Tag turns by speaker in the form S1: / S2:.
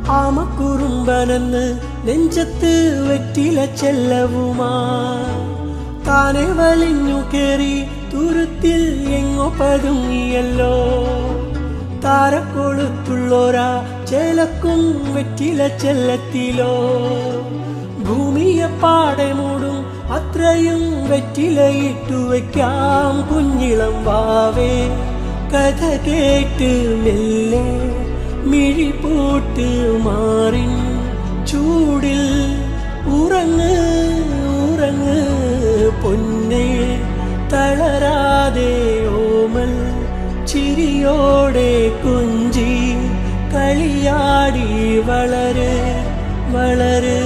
S1: ആമക്കുറുമ്പനെന്ന് നെഞ്ചത്ത് വെറ്റില ചെല്ലവുമാ താനെ വലിഞ്ഞു കേറി തുരുത്തിൽ എങ്ങോ പതുങ്ങിയല്ലോ. താരക്കൊളുത്തുള്ളോരാ ചേലക്കും വെറ്റില ചെല്ലത്തിലോ. ഭൂമിയെ പാടെ മൂടും അത്രയും വെറ്റിലയിട്ടു വയ്ക്കാം കുഞ്ഞിളം വാവേ. കഥ കേട്ട് മെല്ലെ മിഴിപൂട്ട് മാറിൻ ചൂടിൽ ഉറങ്ങ് ഉറങ്ങ് പൊന്നേ. തളരാതെ ഓമൽ ചിരിയോടെ കുഞ്ചി കളിയാടി വളര് വളര്.